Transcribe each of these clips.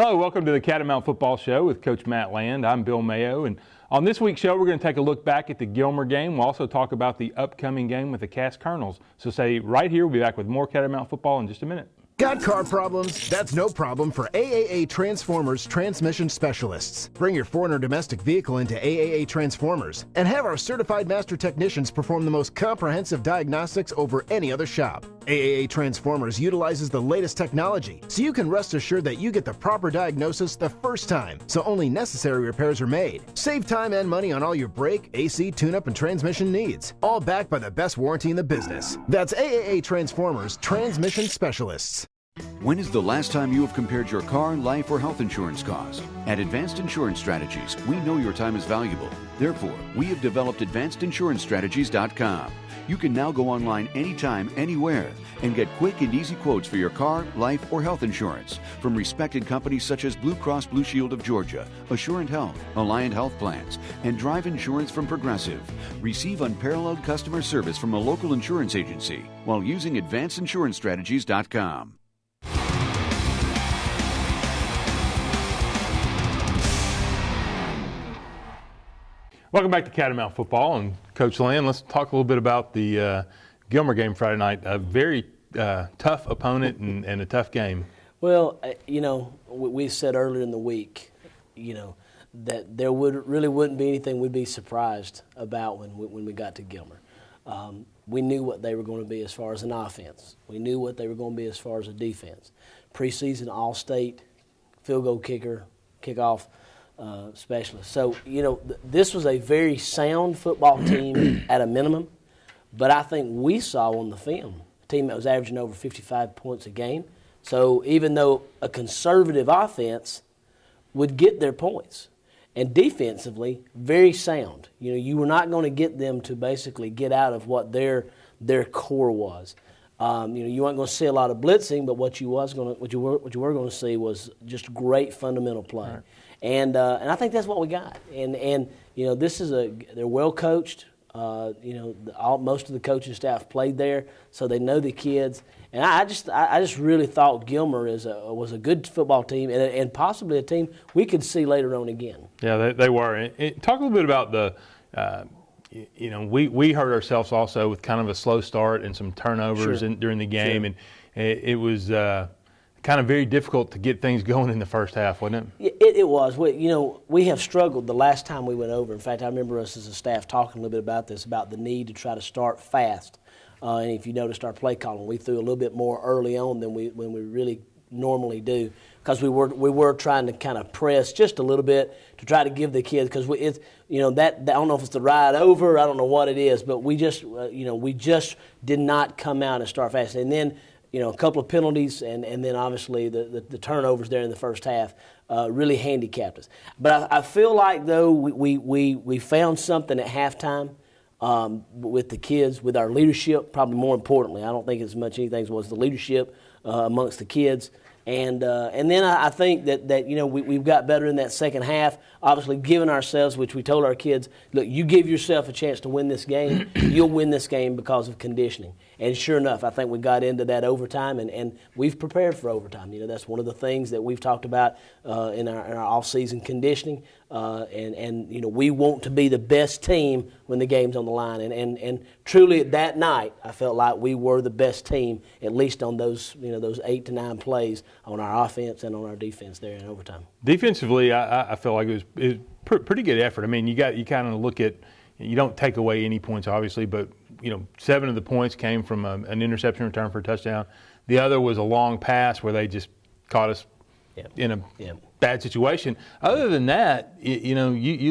Hello, welcome to the Catamount Football Show with Coach Matt Land. I'm Bill Mayo, and on this week's show, we're going to take a look back at the Gilmer game. We'll also talk about the upcoming game with the Cass Colonels. So stay right here. We'll be back with more Catamount football in just a minute. Got car problems? That's no problem for AAA Transformers Transmission Specialists. Bring your foreign or domestic vehicle into AAA Transformers and have our certified master technicians perform the most comprehensive diagnostics over any other shop. AAA Transformers utilizes the latest technology, so you can rest assured that you get the proper diagnosis the first time, so only necessary repairs are made. Save time and money on all your brake, AC, tune-up, and transmission needs, all backed by the best warranty in the business. That's AAA Transformers Transmission Specialists. When is the last time you have compared your car, life, or health insurance cost? At Advanced Insurance Strategies, we know your time is valuable. Therefore, we have developed AdvancedInsuranceStrategies.com. You can now go online anytime, anywhere, and get quick and easy quotes for your car, life, or health insurance from respected companies such as Blue Cross Blue Shield of Georgia, Assurant Health, Alliant Health Plans, and Drive Insurance from Progressive. Receive unparalleled customer service from a local insurance agency while using AdvancedInsuranceStrategies.com. Welcome back to Catamount Football, and Coach Land, let's talk a little bit about the Gilmer game Friday night. A very tough opponent and a tough game. Well, we said earlier in the week, that there wouldn't be anything we'd be surprised about when we got to Gilmer. We knew what they were going to be as far as an offense. We knew what they were going to be as far as a defense. Preseason All-State, field goal kicker, kickoff specialist. So, this was a very sound football team at a minimum, but I think we saw on the film a team that was averaging over 55 points a game. So even though a conservative offense would get their points, and defensively, very sound. You were not going to get them to basically get out of what their core was. You weren't going to see a lot of blitzing, but what you were going to see was just great fundamental play. Right. And I think that's what we got. And this is they're well coached. Most of the coaching staff played there, so they know the kids. And I just really thought Gilmer was a good football team and possibly a team we could see later on again. Yeah, they were. And talk a little bit about the. We hurt ourselves also with kind of a slow start and some turnovers during the game, and it was kind of very difficult to get things going in the first half, wasn't it? It was. We have struggled the last time we went over. In fact, I remember us as a staff talking a little bit about this, about the need to try to start fast. And if you noticed our play calling, we threw a little bit more early on than we really normally do, because we were trying to kind of press just a little bit to try to give the kids, because that I don't know if it's the ride over, I don't know what it is, but we just did not come out and start fast. And then a couple of penalties and then obviously the turnovers there in the first half really handicapped us. But I feel like though we found something at halftime with the kids, with our leadership, probably more importantly. I don't think as much anything was the leadership amongst the kids. And then I think that we've got better in that second half, obviously giving ourselves, which we told our kids, look, you give yourself a chance to win this game, you'll win this game because of conditioning. And sure enough, I think we got into that overtime, and we've prepared for overtime. That's one of the things that we've talked about in our off-season conditioning. And we want to be the best team when the game's on the line. And truly that night, I felt like we were the best team, at least on those 8 to 9 plays on our offense and on our defense there in overtime. Defensively, I felt like it was pretty good effort. I mean, you kind of look at, you don't take away any points obviously, but 7 of the points came from an interception return for a touchdown. The other was a long pass where they just caught us in a bad situation. Other than that, you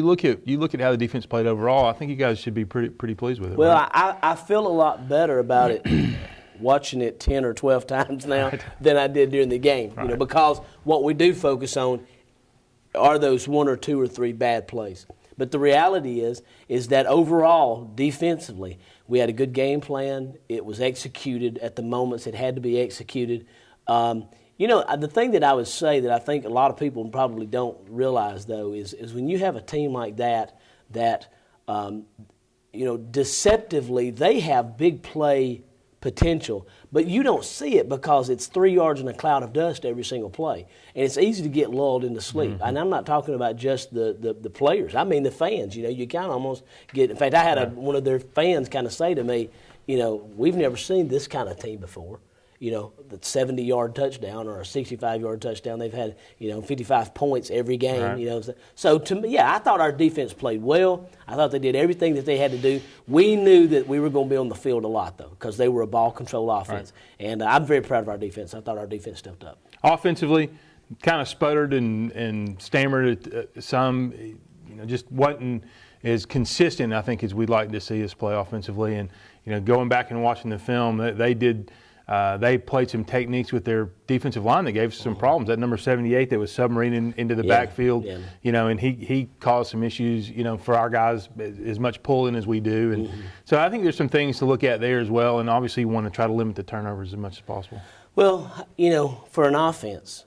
look at how the defense played overall. I think you guys should be pretty pleased with it. Well, right? I feel a lot better about it watching it 10 or 12 times now than I did during the game. Right. Because what we do focus on are those 1 or 2 or 3 bad plays. But the reality is that overall, defensively, we had a good game plan. It was executed at the moments it had to be executed. The thing that I would say that I think a lot of people probably don't realize, though, is when you have a team like that, deceptively, they have big play potential, but you don't see it because it's 3 yards in a cloud of dust every single play, and it's easy to get lulled into sleep. And I'm not talking about just the players. I mean the fans. You kind of almost get. In fact, I had one of their fans kind of say to me, we've never seen this kind of team before. The 70-yard touchdown or a 65-yard touchdown. They've had, 55 points every game. Right. So to me, I thought our defense played well. I thought they did everything that they had to do. We knew that we were going to be on the field a lot, though, because they were a ball-control offense. Right. And I'm very proud of our defense. I thought our defense stepped up. Offensively, kind of sputtered and stammered at some, just wasn't as consistent, I think, as we'd like to see us play offensively. And, going back and watching the film, they did – they played some techniques with their defensive line that gave us some problems. That number 78 that was submarining into the backfield, and he caused some issues, for our guys, as much pulling as we do. And so I think there's some things to look at there as well, and obviously you want to try to limit the turnovers as much as possible. Well, for an offense,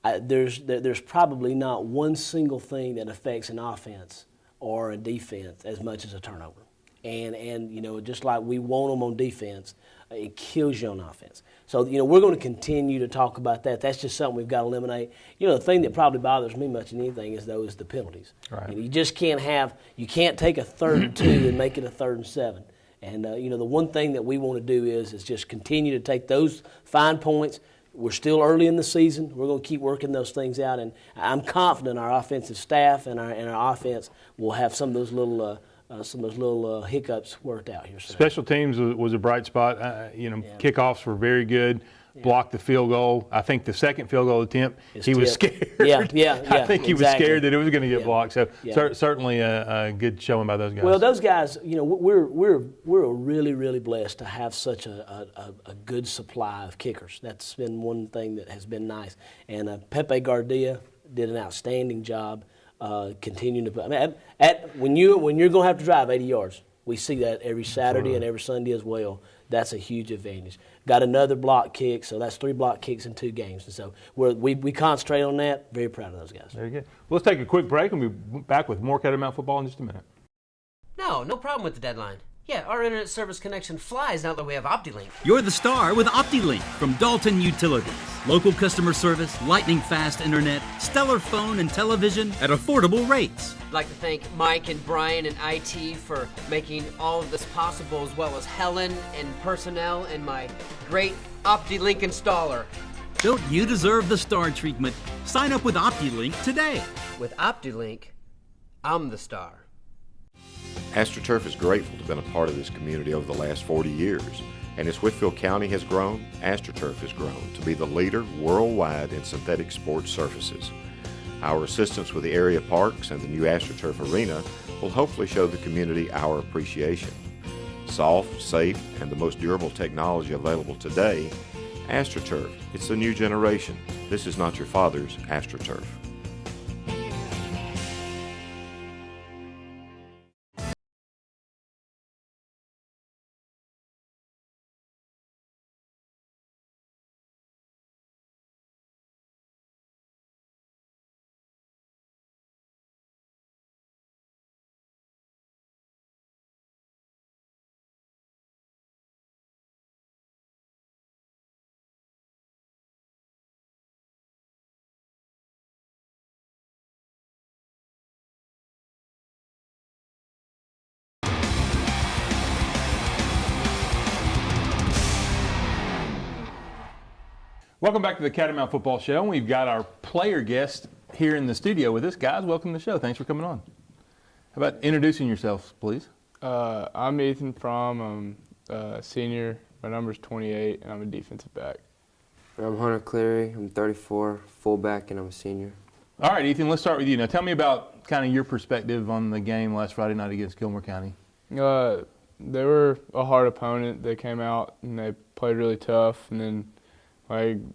there's probably not one single thing that affects an offense or a defense as much as a turnover. And just like we want them on defense, it kills you on offense. So, we're going to continue to talk about that. That's just something we've got to eliminate. The thing that probably bothers me much than anything is the penalties. Right. You just can't take a 3rd and 2 and make it a 3rd and 7. And, the one thing that we want to do is just continue to take those fine points. We're still early in the season. We're going to keep working those things out. And I'm confident our offensive staff and our offense will have some of those little hiccups worked out here. Special teams was a bright spot. Kickoffs were very good. Blocked the field goal. I think the second field goal attempt, he was scared. Yeah. I think he was scared that it was going to get blocked. So certainly a good showing by those guys. Well, those guys, we're really, really blessed to have such a good supply of kickers. That's been one thing that has been nice. And Pepe Gardia did an outstanding job. Continuing to put. When you're going to have to drive 80 yards, we see that every Saturday and every Sunday as well. That's a huge advantage. Got another block kick, so that's 3 block kicks in 2 games. And so we concentrate on that. Very proud of those guys. Very good. Well, let's take a quick break and we'll be back with more Catamount football in just a minute. No problem with the deadline. Yeah, our internet service connection flies now that we have OptiLink. You're the star with OptiLink from Dalton Utilities. Local customer service, lightning fast internet, stellar phone and television at affordable rates. I'd like to thank Mike and Brian and IT for making all of this possible, as well as Helen and personnel and my great OptiLink installer. Don't you deserve the star treatment? Sign up with OptiLink today. With OptiLink, I'm the star. AstroTurf is grateful to have been a part of this community over the last 40 years. And as Whitfield County has grown, AstroTurf has grown to be the leader worldwide in synthetic sports surfaces. Our assistance with the area parks and the new AstroTurf arena will hopefully show the community our appreciation. Soft, safe, and the most durable technology available today, AstroTurf. It's the new generation. This is not your father's AstroTurf. Welcome back to the Catamount Football Show. We've got our player guest here in the studio with us. Guys, welcome to the show. Thanks for coming on. How about introducing yourselves, please? I'm Ethan Fromm. I'm a senior. My number's 28, and I'm a defensive back. I'm Hunter Cleary. I'm 34, fullback, and I'm a senior. All right, Ethan, let's start with you. Now, tell me about kind of your perspective on the game last Friday night against Gilmer County. They were a hard opponent. They came out, and they played really tough, and then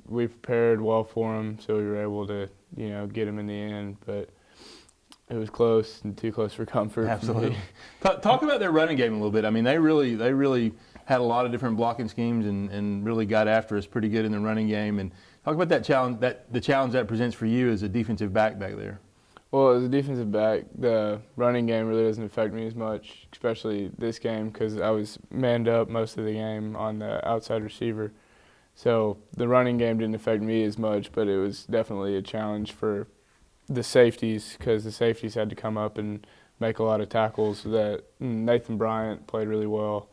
we prepared well for them, so we were able to, get them in the end. But it was close and too close for comfort. Absolutely. Talk about their running game a little bit. I mean, they really had a lot of different blocking schemes and really got after us pretty good in the running game. And talk about that challenge, the challenge that presents for you as a defensive back there. Well, as a defensive back, the running game really doesn't affect me as much, especially this game, because I was manned up most of the game on the outside receiver. So the running game didn't affect me as much, but it was definitely a challenge for the safeties, because the safeties had to come up and make a lot of tackles. That Nathan Bryant played really well,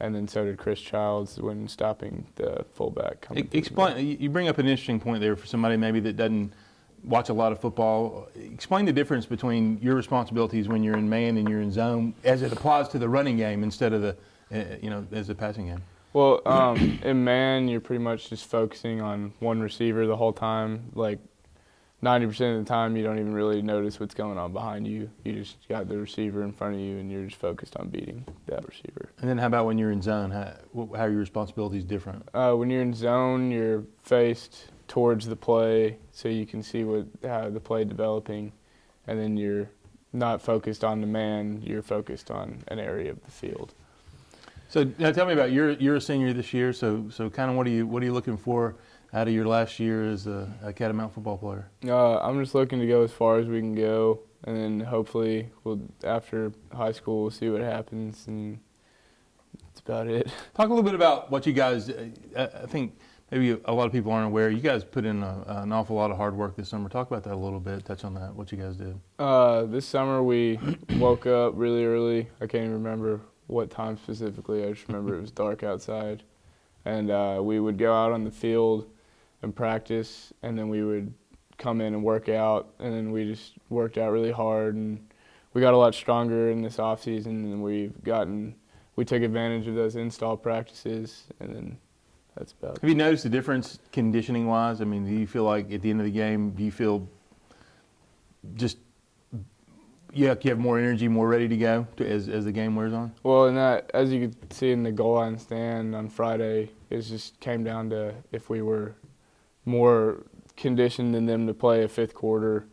and then so did Chris Childs when stopping the fullback. Explain. You bring up an interesting point there for somebody maybe that doesn't watch a lot of football. Explain the difference between your responsibilities when you're in man and you're in zone as it applies to the running game instead of the, as the passing game. Well, in man, you're pretty much just focusing on one receiver the whole time. Like 90% of the time, you don't even really notice what's going on behind you. You just got the receiver in front of you, and you're just focused on beating that receiver. And then how about when you're in zone? How are your responsibilities different? When you're in zone, you're faced towards the play so you can see how the play developing, and then you're not focused on the man, you're focused on an area of the field. So now tell me about you're a senior this year, so kind of what are you looking for out of your last year as a Catamount football player? I'm just looking to go as far as we can go, and then hopefully after high school we'll see what happens, and that's about it. Talk a little bit about what you guys, I think maybe a lot of people aren't aware, you guys put in an awful lot of hard work this summer. Talk about that a little bit, touch on that, what you guys did. This summer we woke up really early. I can't even remember what time specifically. I just remember it was dark outside. And we would go out on the field and practice, and then we would come in and work out, and then we just worked out really hard, and we got a lot stronger in this off season, and we took advantage of those install practices, and then that's about it. Have you noticed a difference conditioning-wise? I mean, do you feel like at the end of the game, do you feel just you have more energy, more ready to go as the game wears on? Well, and that, as you could see in the goal line stand on Friday, it just came down to if we were more conditioned than them to play a fifth quarter,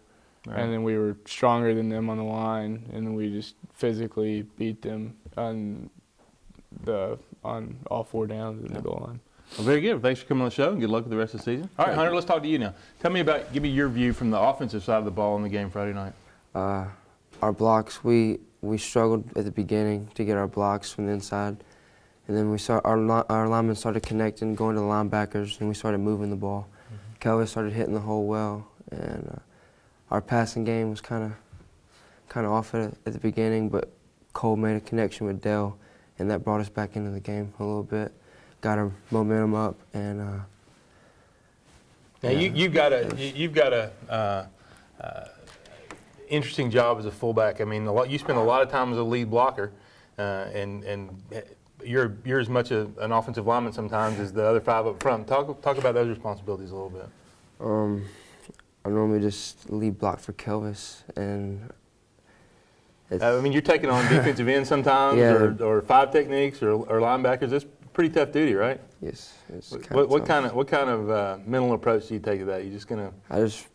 right, and then we were stronger than them on the line, and then we just physically beat them on all four downs in the goal line. Well, very good. Thanks for coming on the show, and good luck with the rest of the season. All right, Hunter, let's talk to you now. Give me your view from the offensive side of the ball in the game Friday night. Our blocks, we struggled at the beginning to get our blocks from the inside, and then our linemen started connecting, going to the linebackers, and we started moving the ball. Kelvin started hitting the hole well, and our passing game was kind of off at the beginning, but Cole made a connection with Dell, and that brought us back into the game a little bit, got our momentum up, and now you've got a interesting job as a fullback. I mean, you spend a lot of time as a lead blocker, and you're as much an offensive lineman sometimes as the other five up front. Talk about those responsibilities a little bit. I normally just lead block for Kelvis, and I mean, you're taking on defensive ends sometimes, yeah, or five techniques, or linebackers. That's pretty tough duty, right? Yes. What kind of mental approach do you take to that? You just gonna? I just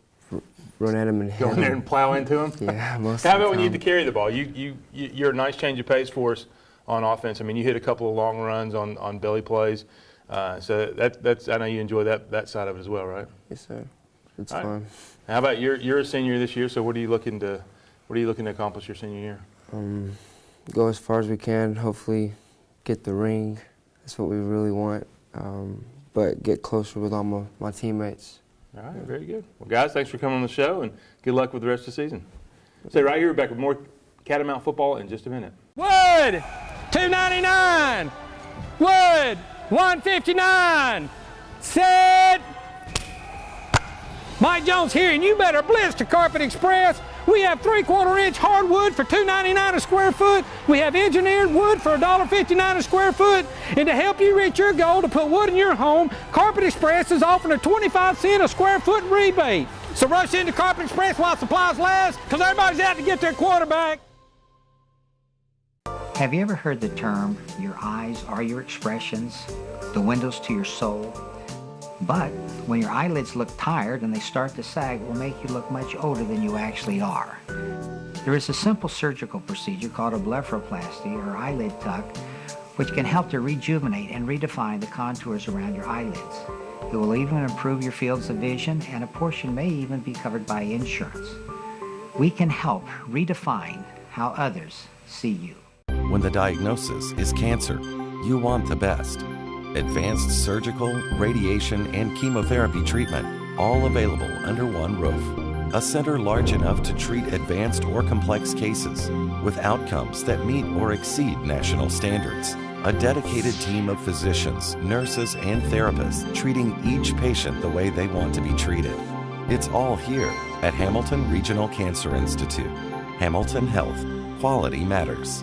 run at him and hit go in there and plow into him. Yeah, most. How about when you need to carry the ball? You're a nice change of pace for us on offense. I mean, you hit a couple of long runs on belly plays, so that's I know you enjoy that side of it as well, right? Yes, sir. It's fun. How about you're a senior this year? So what are you looking to accomplish your senior year? Go as far as we can. Hopefully, get the ring. That's what we really want. But get closer with all my teammates. All right, very good. Well, guys, thanks for coming on the show, and good luck with the rest of the season. Stay right here. We're back with more Catamount football in just a minute. Wood, $2.99. Wood, $1.59. Set. Mike Jones here, and you better blitz to Carpet Express. We have 3/4-inch hardwood for $2.99 a square foot. We have engineered wood for $1.59 a square foot. And to help you reach your goal to put wood in your home, Carpet Express is offering a 25-cent a square foot rebate. So rush into Carpet Express while supplies last, because everybody's out to get their quarterback. Have you ever heard the term, your eyes are your expressions, the windows to your soul? But when your eyelids look tired and they start to sag, it will make you look much older than you actually are. There is a simple surgical procedure called a blepharoplasty or eyelid tuck, which can help to rejuvenate and redefine the contours around your eyelids. It will even improve your fields of vision, and a portion may even be covered by insurance. We can help redefine how others see you. When the diagnosis is cancer, you want the best. Advanced surgical, radiation, and chemotherapy treatment, all available under one roof. A center large enough to treat advanced or complex cases with outcomes that meet or exceed national standards. A dedicated team of physicians, nurses, and therapists treating each patient the way they want to be treated. It's all here at Hamilton Regional Cancer Institute. Hamilton Health. Quality matters.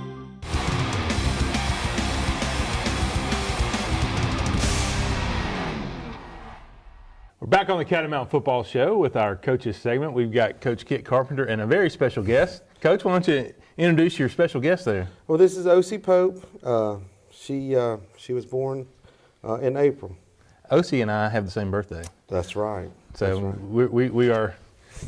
We're back on the Catamount Football Show with our coaches segment. We've got Coach Kit Carpenter and a very special guest. Coach, why don't you introduce your special guest there? Well, this is O.C. Pope. She was born in April. O.C. and I have the same birthday. That's right. So we are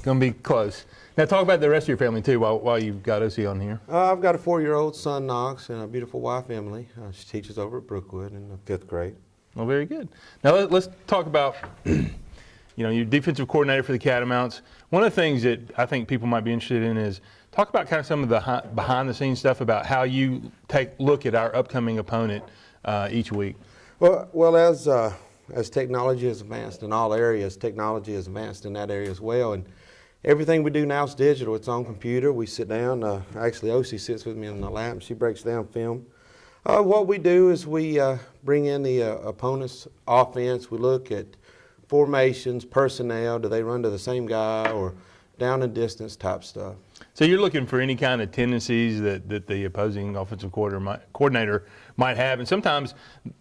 going to be close. Now talk about the rest of your family too while you've got O.C. on here. I've got a 4-year-old son, Knox, and a beautiful wife, Emily. She teaches over at Brookwood in the 5th grade. Well, very good. Now let's talk about your defensive coordinator for the Catamounts. One of the things that I think people might be interested in is talk about kind of some of the behind-the-scenes stuff about how you take a look at our upcoming opponent each week. Well, as technology has advanced in all areas, technology has advanced in that area as well. And everything we do now is digital. It's on computer. We sit down. Actually, O.C. sits with me in the lap, and she breaks down film. What we do is we bring in the opponent's offense. We look at formations, personnel. Do they run to the same guy or down and distance type stuff? So you're looking for any kind of tendencies that the opposing offensive coordinator might have, and sometimes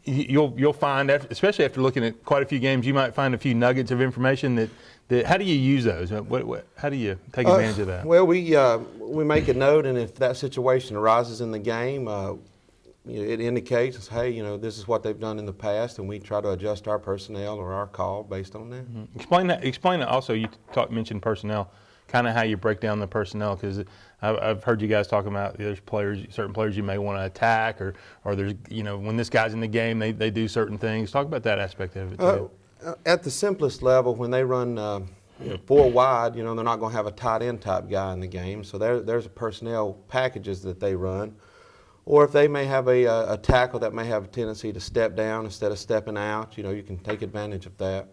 you'll find, especially after looking at quite a few games, you might find a few nuggets of information that how do you use those? How do you take advantage of that? Well, we make a note, and if that situation arises in the game, it indicates, hey, this is what they've done in the past, and we try to adjust our personnel or our call based on that. Mm-hmm. Explain that also. You mentioned personnel, kind of how you break down the personnel, because I've heard you guys talking about there's certain players you may want to attack, or there's when this guy's in the game they do certain things. Talk about that aspect of it too. At the simplest level, when they run 4 wide, they're not going to have a tight end type guy in the game, so there's personnel packages that they run. Or if they may have a tackle that may have a tendency to step down instead of stepping out, you can take advantage of that.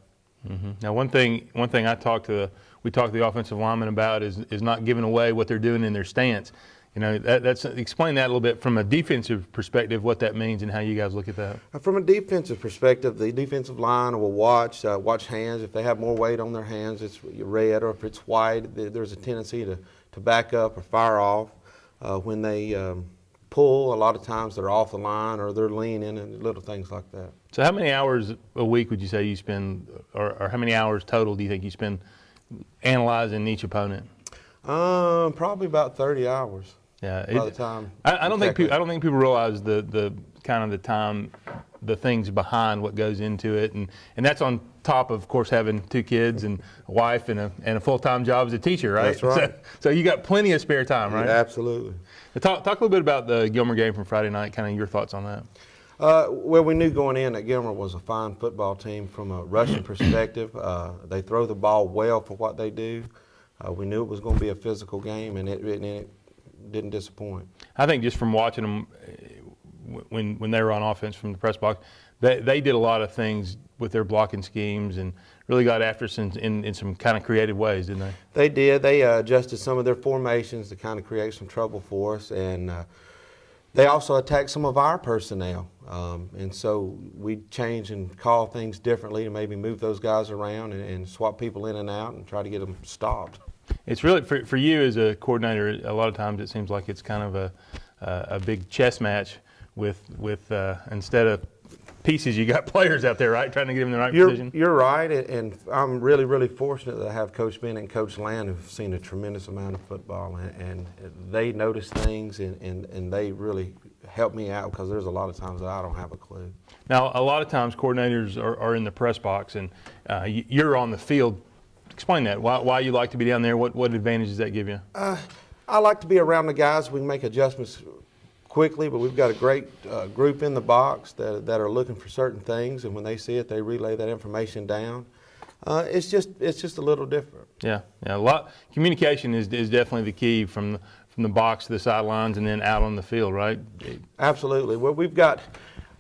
Mm-hmm. Now, one thing we talk to the offensive linemen about is not giving away what they're doing in their stance. Explain that a little bit from a defensive perspective, what that means and how you guys look at that. From a defensive perspective, the defensive line will watch hands. If they have more weight on their hands, it's red, or if it's white, there's a tendency to back up or fire off. When they pull, a lot of times they're off the line or they're leaning and little things like that. So how many hours a week would you say you spend, or how many hours total do you think you spend analyzing each opponent? Probably about 30 hours. Yeah, by the time. I don't think people realize the kind of the time, the things behind what goes into it, and that's on top of course, having 2 kids and a wife and a full-time job as a teacher, right? That's right. So you got plenty of spare time, right? Yeah, absolutely. Talk a little bit about the Gilmer game from Friday night, kind of your thoughts on that. Well, we knew going in that Gilmer was a fine football team from a rushing perspective. They throw the ball well for what they do. We knew it was going to be a physical game, and it didn't disappoint. I think just from watching them when they were on offense from the press box, they did a lot of things with their blocking schemes and really got after us in some kind of creative ways, didn't they? They did. They adjusted some of their formations to kind of create some trouble for us, and they also attacked some of our personnel. And so we changed and call things differently to maybe move those guys around and swap people in and out and try to get them stopped. It's really, for you as a coordinator, a lot of times it seems like it's kind of a big chess match with instead of pieces, you got players out there, right, trying to get them in the right position. You're right, and I'm really, really fortunate to have Coach Bennett and Coach Land who've seen a tremendous amount of football, and they notice things, and they really help me out because there's a lot of times that I don't have a clue. Now, a lot of times coordinators are in the press box, and you're on the field. Explain that, why you like to be down there, what advantage does that give you? I like to be around the guys. We can make adjustments quickly, but we've got a great group in the box that are looking for certain things, and when they see it, they relay that information down. It's just a little different. Yeah. A lot. Communication is definitely the key from the box to the sidelines and then out on the field, right? Absolutely. Well, we've got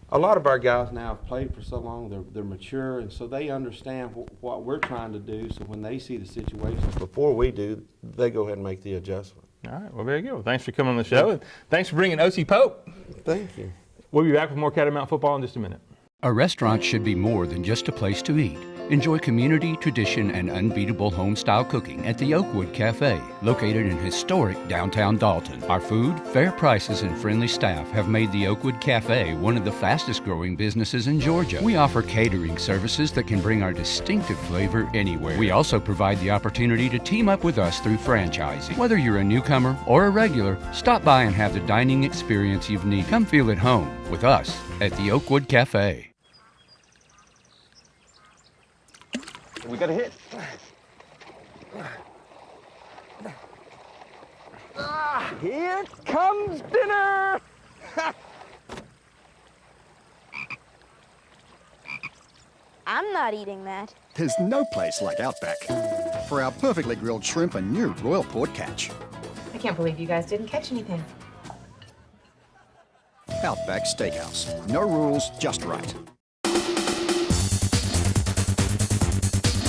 a lot of our guys now have played for so long, they're mature, and so they understand what we're trying to do. So when they see the situations before we do, they go ahead and make the adjustment. All right. Well, very good. Well, thanks for coming on the show, and thanks for bringing O.C. Pope. Thank you. We'll be back with more Catamount football in just a minute. A restaurant should be more than just a place to eat. Enjoy community, tradition, and unbeatable home-style cooking at the Oakwood Cafe, located in historic downtown Dalton. Our food, fair prices, and friendly staff have made the Oakwood Cafe one of the fastest-growing businesses in Georgia. We offer catering services that can bring our distinctive flavor anywhere. We also provide the opportunity to team up with us through franchising. Whether you're a newcomer or a regular, stop by and have the dining experience you've needed. Come feel at home with us at the Oakwood Cafe. We got a hit. Here comes dinner! I'm not eating that. There's no place like Outback for our perfectly grilled shrimp and new Royal Port catch. I can't believe you guys didn't catch anything. Outback Steakhouse. No rules, just right.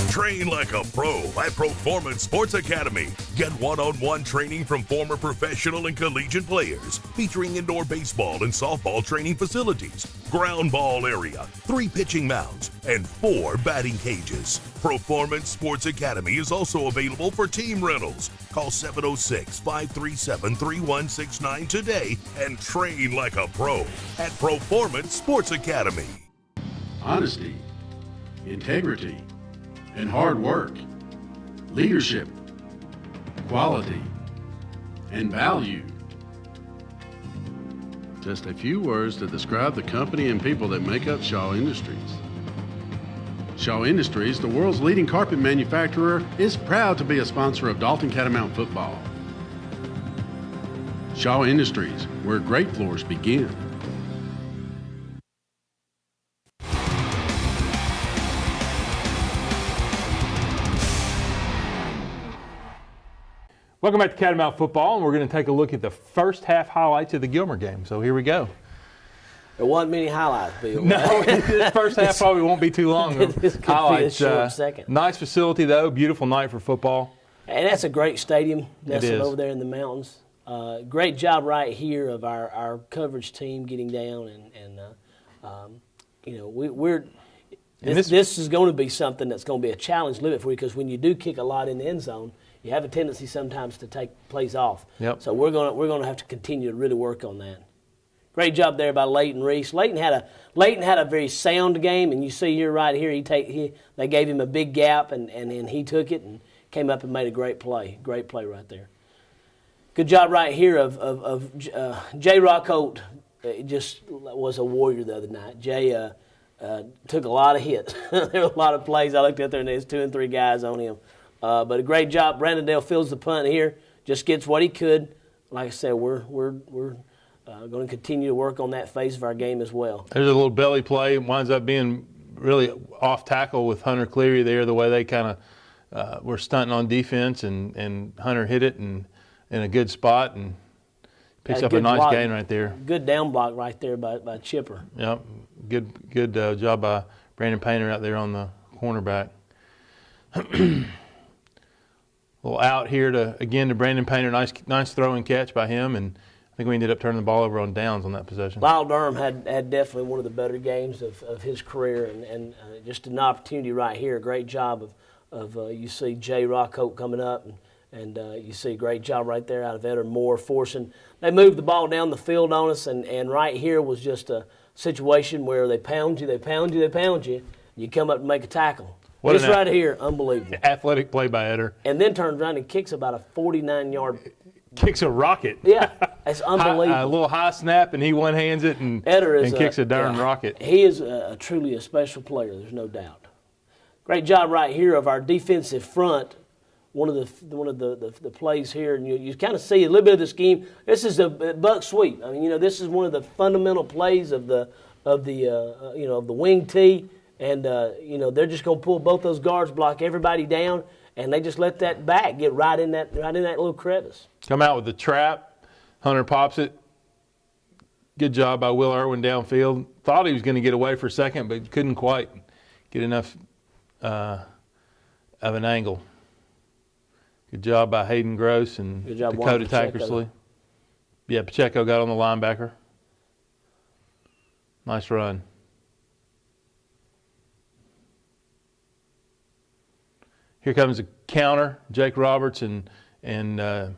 Train like a pro at Performance Sports Academy. Get one-on-one training from former professional and collegiate players, featuring indoor baseball and softball training facilities, ground ball area, 3 pitching mounds, and 4 batting cages. Performance Sports Academy is also available for team rentals. Call 706-537-3169 today and train like a pro at Performance Sports Academy. Honesty, integrity, and hard work, leadership, quality, and value. Just a few words to describe the company and people that make up Shaw Industries. Shaw Industries, the world's leading carpet manufacturer, is proud to be a sponsor of Dalton Catamount football. Shaw Industries, where great floors begin. Welcome back to Catamount Football, and we're going to take a look at the first half highlights of the Gilmer game. So here we go. There wasn't many highlights, Bill. No, this first half probably won't be too long. This could Highlights, be a short second. Nice facility, though. Beautiful night for football. And that's a great stadium, nestled is. over there in the mountains. Great job right here of our coverage team getting down, and you know, we're this is going to be something that's going to be a challenge a little bit for you, because when you do kick a lot in the end zone, you have a tendency sometimes to take plays off. Yep. So we're going to have to continue to really work on that. Great job there by Leighton Reese. Leighton had a very sound game, and you see here right here they gave him a big gap, and he took it and came up and made a great play. Great play right there. Good job right here of Jay Rockholt. Just was a warrior the other night. Jay took a lot of hits. There were a lot of plays I looked at there, and there's 2 and 3 guys on him. But a great job. Brandon Dale fields the punt here. Just gets what he could. Like I said, we're going to continue to work on that phase of our game as well. There's a little belly play. Winds up being really off tackle with Hunter Cleary there, the way they kind of were stunting on defense, and Hunter hit it in a good spot and picks up a nice block, gain right there. Good down block right there by Chipper. Yep. Good job by Brandon Painter out there on the cornerback. A little out here to Brandon Painter. Nice throw and catch by him, and I think we ended up turning the ball over on downs on that possession. Lyle Durham had definitely one of the better games of his career, and just an opportunity right here. Great job of you see Jay Rockholt coming up, and you see a great job right there out of Eder Moore forcing. They moved the ball down the field on us, and right here was just a situation where they pound you. You come up and make a tackle. This right here, unbelievable. Athletic play by Eder. And then turns around and kicks about a 49-yard. Kicks a rocket. Yeah, it's unbelievable. A little high snap, and he one-hands it and kicks a darn rocket. He is truly a special player, there's no doubt. Great job right here of our defensive front. One of the plays here, and you kind of see a little bit of the scheme. This is a buck sweep. I mean, this is one of the fundamental plays of the wing tee. and they're just going to pull both those guards, block everybody down, and they just let that back get right in that little crevice. Come out with the trap. Hunter pops it. Good job by Will Irwin downfield. Thought he was going to get away for a second, but couldn't quite get enough of an angle. Good job by Hayden Gross and Dakota Tankersley. Yeah, Pacheco got on the linebacker. Nice run. Here comes a counter. Jake Roberts and Hayden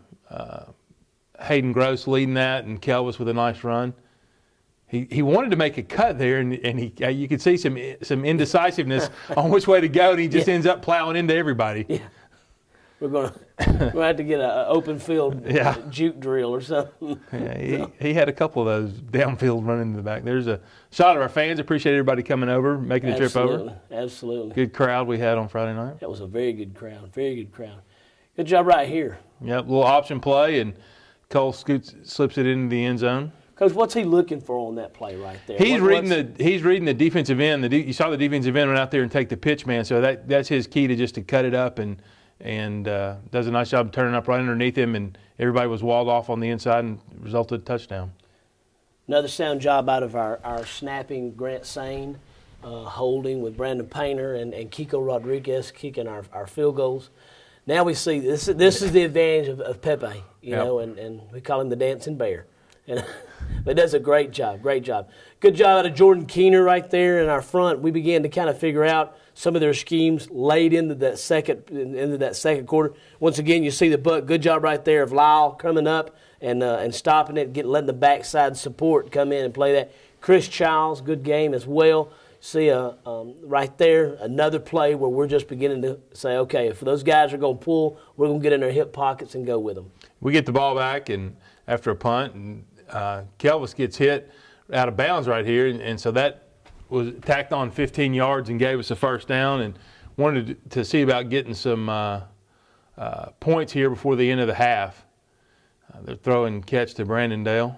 Gross leading that, and Kelvis with a nice run. He wanted to make a cut there, and you could see some indecisiveness on which way to go, and he just ends up plowing into everybody. Yeah. We're going to have to get an open field juke drill or something. Yeah, he had a couple of those downfield running in the back. There's a shot of our fans. Appreciate everybody coming over, making the trip over. Absolutely. Good crowd we had on Friday night. That was a very good crowd. Very good crowd. Good job right here. Yep, little option play, and Cole slips it into the end zone. Coach, what's he looking for on that play right there? He's reading the defensive end. You saw the defensive end run out there and take the pitch, man. So that's his key to cut it up and does a nice job turning up right underneath him, and everybody was walled off on the inside and resulted in a touchdown. Another sound job out of our snapping Grant Sane, holding with Brandon Painter and Kiko Rodriguez kicking our field goals. Now we see this is the advantage of Pepe, you know, and we call him the dancing bear. But does a great job. Good job out of Jordan Keener right there in our front. We began to kind of figure out some of their schemes late into that second quarter. Once again, you see the buck. Good job right there of Lyle coming up and stopping it, letting the backside support come in and play that. Chris Childs, good game as well. See right there another play where we're just beginning to say, okay, if those guys are going to pull, we're going to get in their hip pockets and go with them. We get the ball back and after a punt, and Kelvis gets hit out of bounds right here, and so that was tacked on 15 yards and gave us a first down, and wanted to see about getting some points here before the end of the half. They're throwing catch to Brandon Dale.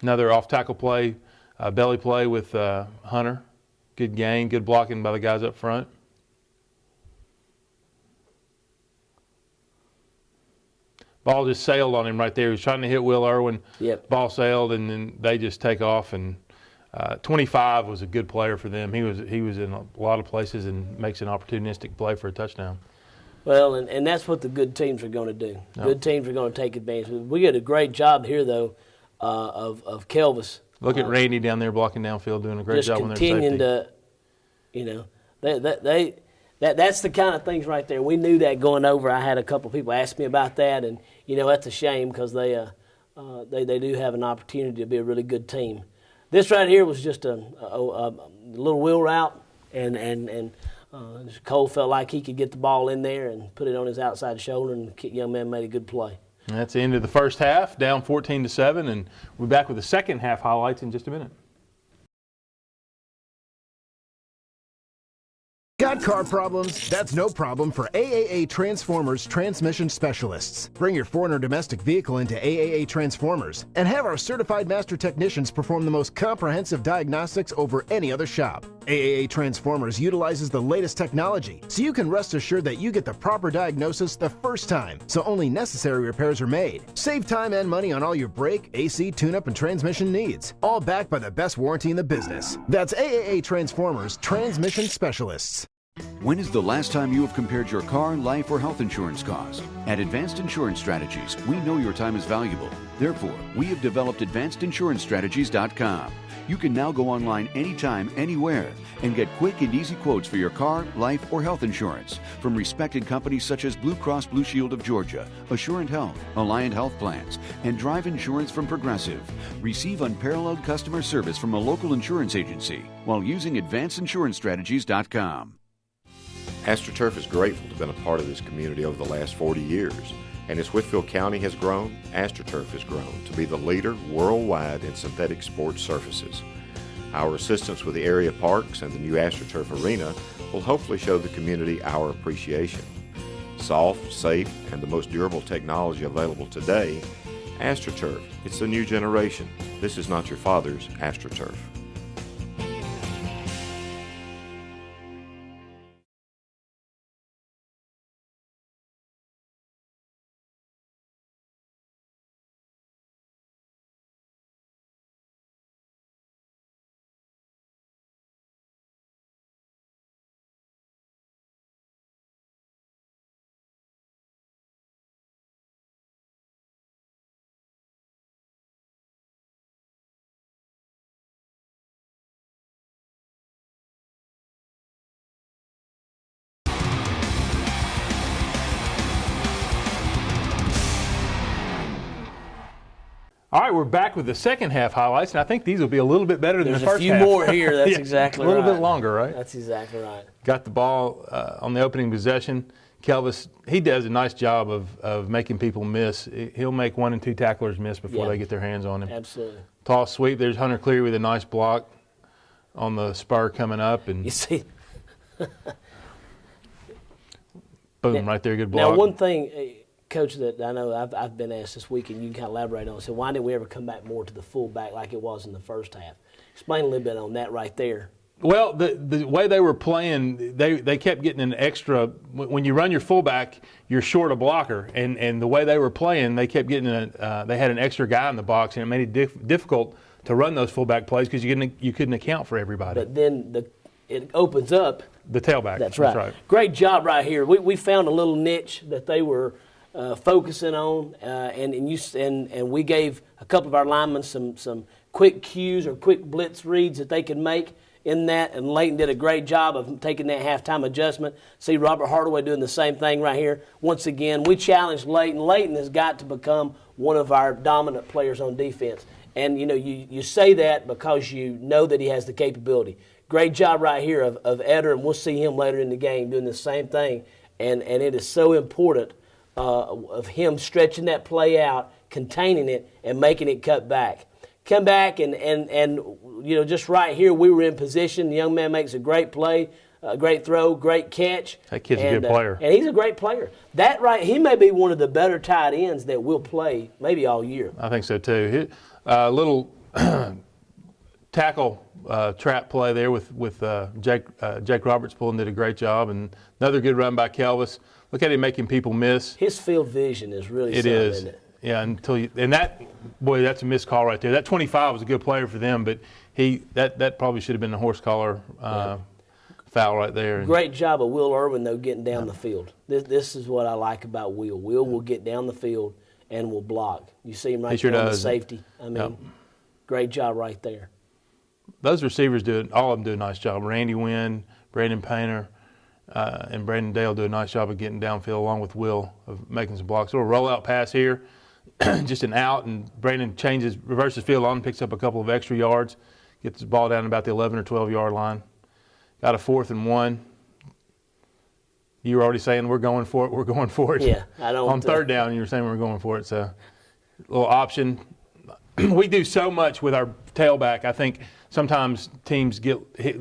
Another off-tackle play, belly play with Hunter. Good gain, good blocking by the guys up front. Ball just sailed on him right there. He was trying to hit Will Irwin. Yep. Ball sailed, and then they just take off. And 25 was a good player for them. He was in a lot of places and makes an opportunistic play for a touchdown. Well, and that's what the good teams are going to do. Yep. Good teams are going to take advantage. We did a great job here, though, of Kelvis. Look at Randy down there blocking downfield, doing a great job on their safety. Just continuing to, that's the kind of things right there. We knew that going over. I had a couple people ask me about that, and that's a shame because they do have an opportunity to be a really good team. This right here was just a little wheel route, and Cole felt like he could get the ball in there and put it on his outside shoulder, and the young man made a good play. And that's the end of the first half, down 14-7, and we'll be back with the second half highlights in just a minute. Got car problems? That's no problem for AAA Transformers Transmission Specialists. Bring your foreign or domestic vehicle into AAA Transformers and have our certified master technicians perform the most comprehensive diagnostics over any other shop. AAA Transformers utilizes the latest technology, so you can rest assured that you get the proper diagnosis the first time, so only necessary repairs are made. Save time and money on all your brake, AC, tune-up, and transmission needs, all backed by the best warranty in the business. That's AAA Transformers Transmission Specialists. When is the last time you have compared your car, life, or health insurance cost? At Advanced Insurance Strategies, we know your time is valuable. Therefore, we have developed AdvancedInsuranceStrategies.com. You can now go online anytime, anywhere, and get quick and easy quotes for your car, life, or health insurance from respected companies such as Blue Cross Blue Shield of Georgia, Assurant Health, Alliant Health Plans, and Drive Insurance from Progressive. Receive unparalleled customer service from a local insurance agency while using AdvancedInsuranceStrategies.com. AstroTurf is grateful to have been a part of this community over the last 40 years. And as Whitfield County has grown, AstroTurf has grown to be the leader worldwide in synthetic sports surfaces. Our assistance with the area parks and the new AstroTurf arena will hopefully show the community our appreciation. Soft, safe, and the most durable technology available today, AstroTurf, it's the new generation. This is not your father's AstroTurf. All right, we're back with the second half highlights, and I think these will be a little bit better than There's the first half. a few more here. That's exactly right. A little bit longer, right? That's exactly right. Got the ball on the opening possession. Kelvis, he does a nice job of making people miss. He'll make 1 and 2 tacklers miss before they get their hands on him. Absolutely. Toss sweep. There's Hunter Cleary with a nice block on the spur coming up. And you see. Boom, right there, good block. Now, one thing, Coach, that I know I've been asked this week, and you can kind of elaborate on it. So why didn't we ever come back more to the fullback like it was in the first half? Explain a little bit on that right there. Well, the way they were playing, they kept getting an extra. When you run your fullback, you're short a blocker, and the way they were playing, they kept getting they had an extra guy in the box, and it made it difficult to run those fullback plays because you couldn't account for everybody. But then it opens up the tailback. That's right. Great job right here. We found a little niche that they were focusing on, and we gave a couple of our linemen some quick cues or quick blitz reads that they could make in that, and Leighton did a great job of taking that halftime adjustment. See Robert Hardaway doing the same thing right here. Once again, we challenged Leighton. Leighton has got to become one of our dominant players on defense. And, you say that because you know that he has the capability. Great job right here of Eder, and we'll see him later in the game doing the same thing. And it is so important of him stretching that play out, containing it, and making it cut back. Come back and just right here we were in position. The young man makes a great play, a great throw, great catch. That kid's a good player. And he's a great player. He may be one of the better tight ends that will play maybe all year. I think so too. Little tackle trap play there with Jake Roberts pulling, did a great job, and another good run by Kelvis. Look at him making people miss. His field vision is really something, isn't it? Yeah, that's a missed call right there. That 25 was a good player for them, but that probably should have been a horse collar foul right there. Great job of Will Irwin, though, getting down the field. This is what I like about Will. Will will get down the field and will block. You see him right there on the safety. I mean, great job right there. Those receivers all of them do a nice job. Randy Wynn, Brandon Painter, and Brandon Dale do a nice job of getting downfield along with Will of making some blocks. A little rollout pass here, just an out, and Brandon reverses field on, picks up a couple of extra yards, gets the ball down about the 11 or 12-yard line. Got a 4th and 1. You were already saying we're going for it. Yeah, I don't. On third down, you were saying we're going for it. So a little option. We do so much with our tailback. I think sometimes teams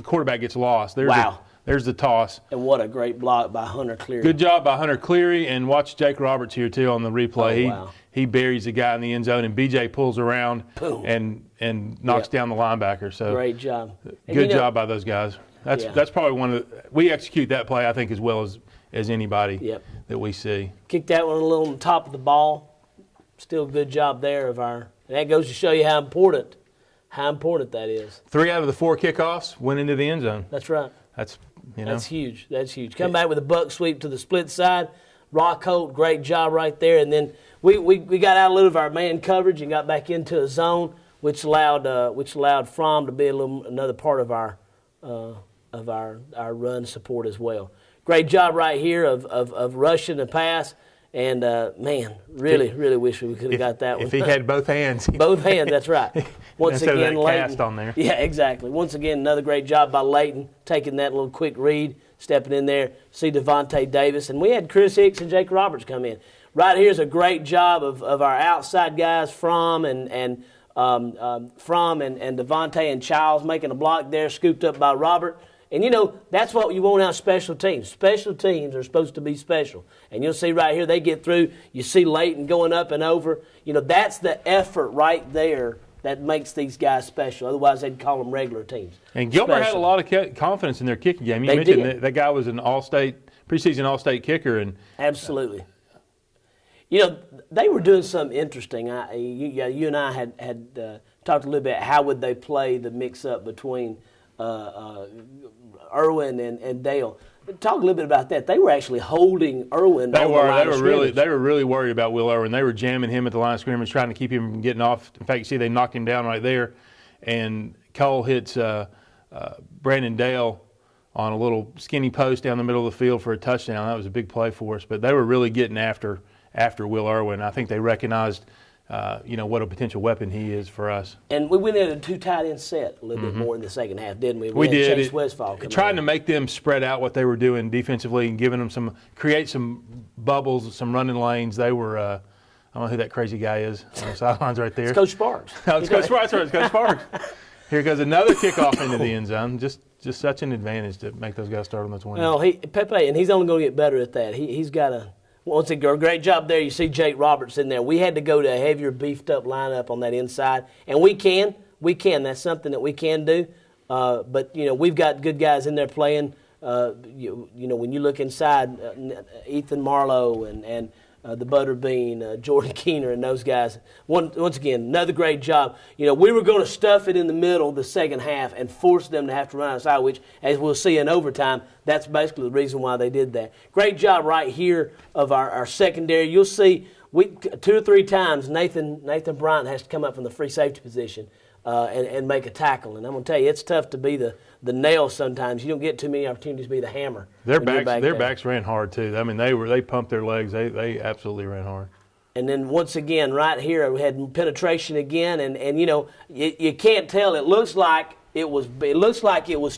quarterback gets lost. There's the toss. And what a great block by Hunter Cleary. Good job by Hunter Cleary, and watch Jake Roberts here too on the replay. Oh, wow. He buries the guy in the end zone, and BJ pulls around and knocks down the linebacker. So great job. Good job by those guys. That's probably we execute that play I think as well as anybody that we see. Kick that one a little on the top of the ball. Still a good job there and that goes to show you how important that is. 3 out of the 4 kickoffs went into the end zone. That's right. That's huge. That's huge. Come back with a buck sweep to the split side. Rockholt, great job right there. And then we got out a little of our man coverage and got back into a zone, which allowed Fromm to be another part of our run support as well. Great job right here of rushing the pass. And, really wish we could have got that one. If he had both hands. Both hands, that's right. Once Instead again, of that Leighton. cast on there. Yeah, exactly. Once again, another great job by Leighton, taking that little quick read, stepping in there. See Devontae Davis. And we had Chris Hicks and Jake Roberts come in. Right here's a great job of our outside guys, Fromm and Devontae and Childs making a block there, scooped up by Robert. And, that's what you want out of special teams. Special teams are supposed to be special. And you'll see right here, they get through. You see Leighton going up and over. That's the effort right there that makes these guys special. Otherwise, they'd call them regular teams. And Gilmer had a lot of confidence in their kicking game. You mentioned that guy was an preseason all-state kicker. Absolutely. They were doing something interesting. You and I had talked a little bit how would they play the mix-up between Irwin and Dale. Talk a little bit about that. They were actually holding Irwin. They were really worried about Will Irwin. They were jamming him at the line of scrimmage, trying to keep him from getting off. In fact, you see they knocked him down right there, and Cole hits Brandon Dale on a little skinny post down the middle of the field for a touchdown. That was a big play for us. But they were really getting after Will Irwin. I think they recognized what a potential weapon he is for us. And we went into a 2 tight end set a little bit more in the second half, didn't we? We had did. Chase Westfall Trying to make them spread out what they were doing defensively and giving them create some bubbles, some running lanes. They were, I don't know who that crazy guy is on the sidelines right there. It's Coach Sparks. No, it's Coach Sparks. It's Coach Sparks. Here goes another kickoff into the end zone. Just such an advantage to make those guys start on the 20. Well, Pepe, and he's only going to get better at that. He's got a great job there. You see Jake Roberts in there. We had to go to a heavier, beefed-up lineup on that inside, and we can. That's something that we can do. But we've got good guys in there playing. When you look inside, Ethan Marlowe and the Butterbean, Jordan Keener, and those guys. Once again, another great job. We were going to stuff it in the middle the second half and force them to have to run outside, which, as we'll see in overtime, that's basically the reason why they did that. Great job right here of our secondary. You'll see 2 or 3 times Nathan Bryant has to come up from the free safety position and make a tackle. And I'm going to tell you, it's tough to be the nail sometimes. You don't get too many opportunities to be the hammer. Their backs ran hard too. I mean, they pumped their legs. They absolutely ran hard. And then once again, right here, we had penetration again, and you can't tell. It looks like it was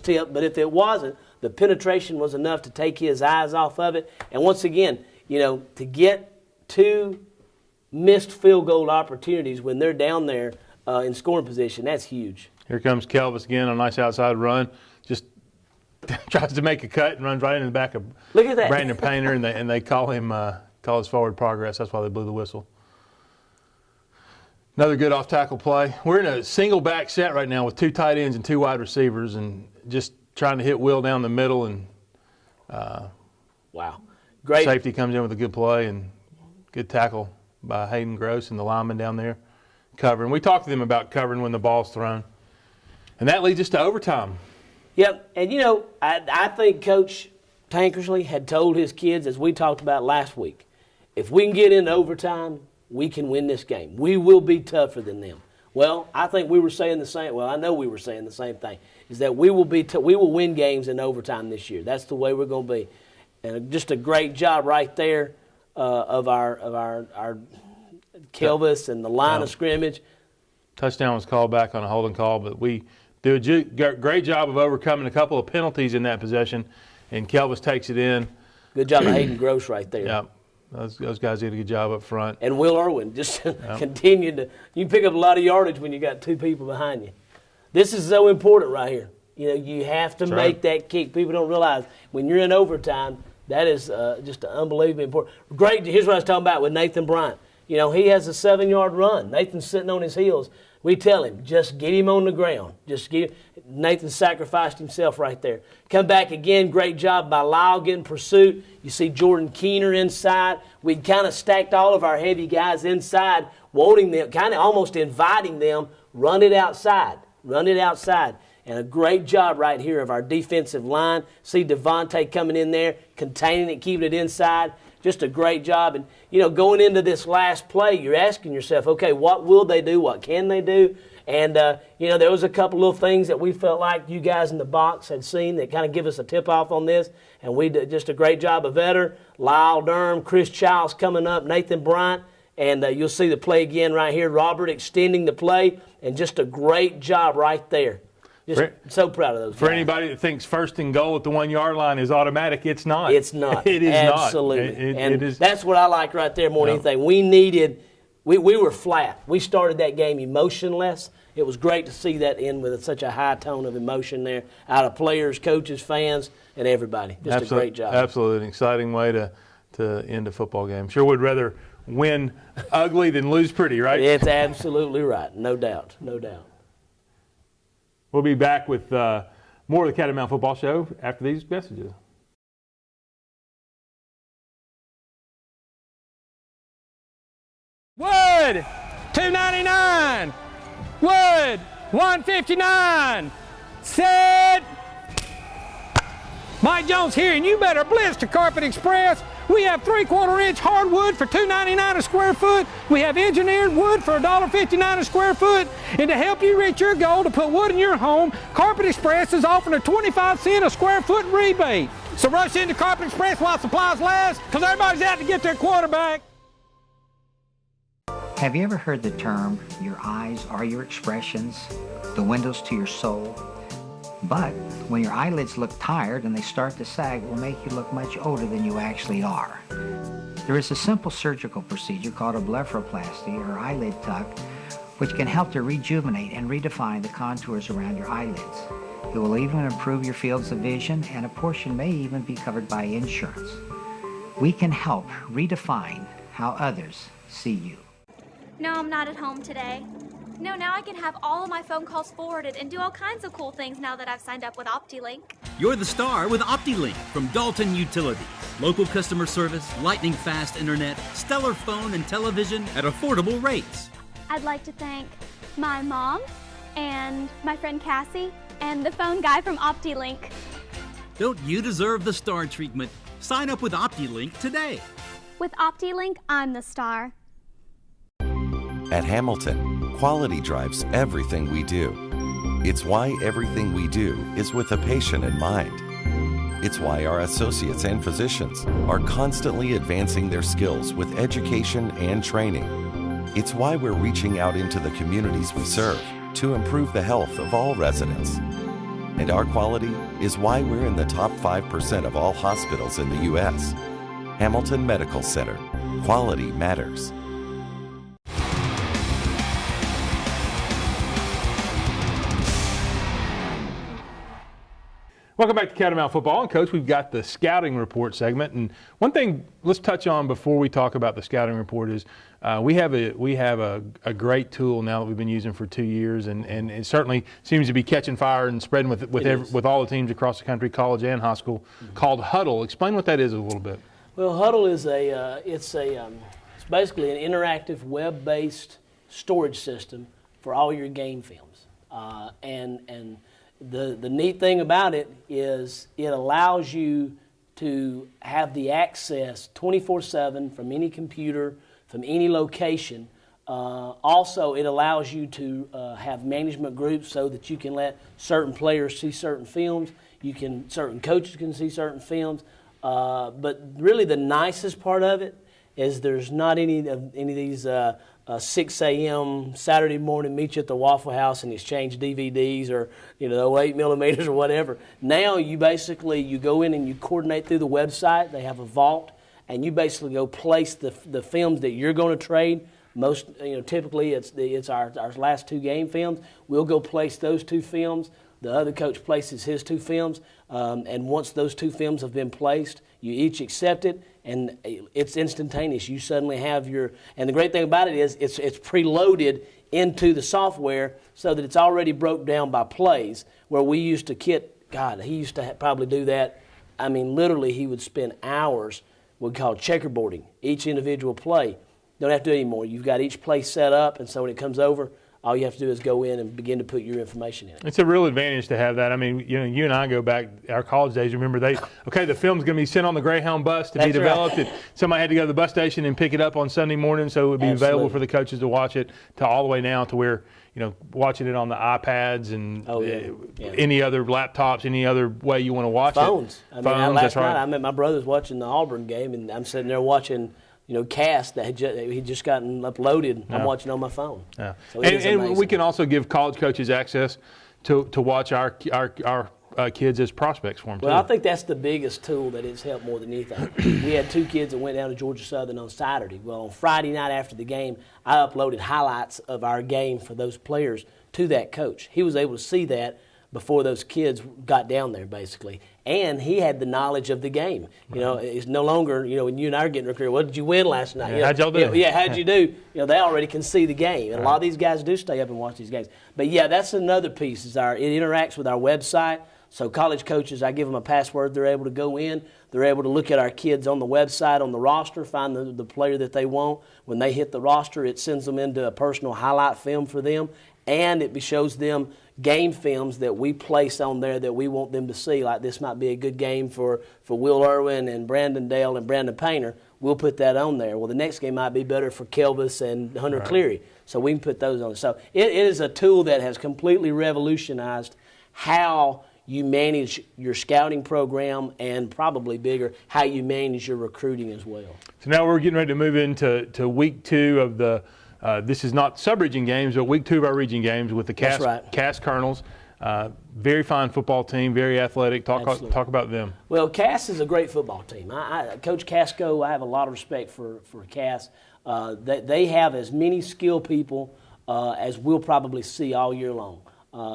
tipped, but if it wasn't, the penetration was enough to take his eyes off of it. And once again, to get 2 missed field goal opportunities when they're down there in scoring position, that's huge. Here comes Kelvis again on a nice outside run. Just tries to make a cut and runs right into the back of Brandon Painter, and they call his forward progress. That's why they blew the whistle. Another good off-tackle play. We're in a single back set right now with 2 tight ends and 2 wide receivers, and just trying to hit Will down the middle. And wow, great safety comes in with a good play and good tackle by Hayden Gross and the lineman down there covering. We talked to them about covering when the ball's thrown. And that leads us to overtime. Yep, and I think Coach Tankersley had told his kids, as we talked about last week, if we can get into overtime, we can win this game. We will be tougher than them. Well, I think we were saying the same. Well, I know we were saying the same thing. Is that we will win games in overtime this year. That's the way we're going to be. And just a great job right there of our Kelvis and the line of scrimmage. Touchdown was called back on a holding call, but we do a great job of overcoming a couple of penalties in that possession, and Kelvis takes it in. Good job of Hayden Gross right there. Yeah, those guys did a good job up front. And Will Irwin just continued to – you can pick up a lot of yardage when you got 2 people behind you. This is so important right here. You have to make that kick. People don't realize when you're in overtime, that is just unbelievably important. Great. Here's what I was talking about with Nathan Bryant. He has a 7-yard run. Nathan's sitting on his heels. We tell him, just get him on the ground. Nathan sacrificed himself right there. Come back again, great job by Lyle getting pursuit. You see Jordan Keener inside. We kind of stacked all of our heavy guys inside, wanting them, kind of almost inviting them, run it outside. And a great job right here of our defensive line. See Devontae coming in there, containing it, keeping it inside. Just a great job. And, going into this last play, you're asking yourself, okay, what will they do? What can they do? And, there was a couple little things that we felt like you guys in the box had seen that kind of give us a tip-off on this. And we did just a great job of Vetter, Lyle Durham, Chris Childs coming up, Nathan Bryant. And you'll see the play again right here. Robert extending the play. And just a great job right there. So proud of those guys. For anybody that thinks 1st and goal at the 1-yard line is automatic, it's not. It's not. It is Absolutely. not. And that's what I like right there more than anything. We were flat. We started that game emotionless. It was great to see that end with such a high tone of emotion there out of players, coaches, fans, and everybody. Just a great job. Absolutely. An exciting way to end a football game. Sure would rather win ugly than lose pretty, right? It's absolutely right. No doubt. We'll be back with more of the Catamount Football Show after these messages. Wood, $2.99. Wood, $1.59. Set. Mike Jones here, and you better blitz to Carpet Express. We have 3/4-inch hardwood for $2.99 a square foot. We have engineered wood for $1.59 a square foot. And to help you reach your goal to put wood in your home, Carpet Express is offering a 25-cent a square foot rebate. So rush into Carpet Express while supplies last, because everybody's out to get their quarterback. Have you ever heard the term, your eyes are your expressions, the windows to your soul? But when your eyelids look tired and they start to sag, it will make you look much older than you actually are. There is a simple surgical procedure called a blepharoplasty or eyelid tuck, which can help to rejuvenate and redefine the contours around your eyelids. It will even improve your fields of vision, and a portion may even be covered by insurance. We can help redefine how others see you. No, I'm not at home today. No, now I can have all of my phone calls forwarded and do all kinds of cool things now that I've signed up with OptiLink. You're the star with OptiLink from Dalton Utilities. Local customer service, lightning fast internet, stellar phone and television at affordable rates. I'd like to thank my mom and my friend Cassie and the phone guy from OptiLink. Don't you deserve the star treatment? Sign up with OptiLink today. With OptiLink, I'm the star. At Hamilton, quality drives everything we do. It's why everything we do is with a patient in mind. It's why our associates and physicians are constantly advancing their skills with education and training. It's why we're reaching out into the communities we serve to improve the health of all residents. And our quality is why we're in the top 5% of all hospitals in the U.S. Hamilton Medical Center. Quality matters. Welcome back to Catamount Football. And Coach, we've got the scouting report segment. And one thing let's touch on before we talk about the scouting report is we have a great tool now that we've been using for 2 years, and it certainly seems to be catching fire and spreading with all the teams across the country, college and high school, called Huddle. Explain what that is a little bit. Well, Huddle is it's basically an interactive web-based storage system for all your game films, and the neat thing about it is it allows you to have the access 24/7 from any computer, from any location. Also, it allows you to have management groups so that you can let certain players see certain films. Certain coaches can see certain films. But really, the nicest part of it is there's not any of these 6 a.m. Saturday morning meet you at the Waffle House and exchange DVDs or 8mm or whatever. Now you go in and you coordinate through the website. They have a vault, and you basically go place the films that you're going to trade. Typically it's our last 2 game films. We'll go place those 2 films. The other coach places his 2 films, and once those 2 films have been placed, you each accept it, and it's instantaneous. You suddenly have and the great thing about it is it's preloaded into the software so that it's already broke down by plays, where we used to he used to probably do that. I mean, literally he would spend hours, what we call checkerboarding, each individual play. Don't have to do it anymore. You've got each play set up, and so when it comes over, all you have to do is go in and begin to put your information in. It's a real advantage to have that. I mean, you and I go back our college days. Remember, the film's going to be sent on the Greyhound bus to be developed. Right. And somebody had to go to the bus station and pick it up on Sunday morning, so it would be available for the coaches to watch it. To all the way now to where watching it on the iPads and any other laptops, any other way you want to watch Phones. it. Phones. Last night I met my brother's watching the Auburn game, and I'm sitting there watching. Cast that he just gotten uploaded. I'm watching on my phone. Yeah. So and we can also give college coaches access to watch our kids as prospects for them, Well, I think that's the biggest tool that has helped more than anything. We had 2 kids that went down to Georgia Southern on Saturday. Well, on Friday night after the game, I uploaded highlights of our game for those players to that coach. He was able to see that before those kids got down there, basically. And he had the knowledge of the game. It's no longer, when you and I are getting recruited, what did you win last night? How'd y'all do? How'd you do? They already can see the game. And a lot of these guys do stay up and watch these games. But, that's another piece, it interacts with our website. So college coaches, I give them a password. They're able to go in. They're able to look at our kids on the website, on the roster, find the player that they want. When they hit the roster, it sends them into a personal highlight film for them. And it shows them game films that we place on there that we want them to see. Like this might be a good game for Will Irwin and Brandon Dale and Brandon Painter. We'll put that on there. Well, the next game might be better for Kelvis and Hunter Cleary. So we can put those on. So it is a tool that has completely revolutionized how you manage your scouting program, and probably bigger, how you manage your recruiting as well. So now we're getting ready to move into week 2 of the this is not sub-region games, but week 2 of our region games with the Cass Colonels. Very fine football team, very athletic. Talk about them. Well, Cass is a great football team. Coach Casco, I have a lot of respect for Cass. They have as many skilled people as we'll probably see all year long.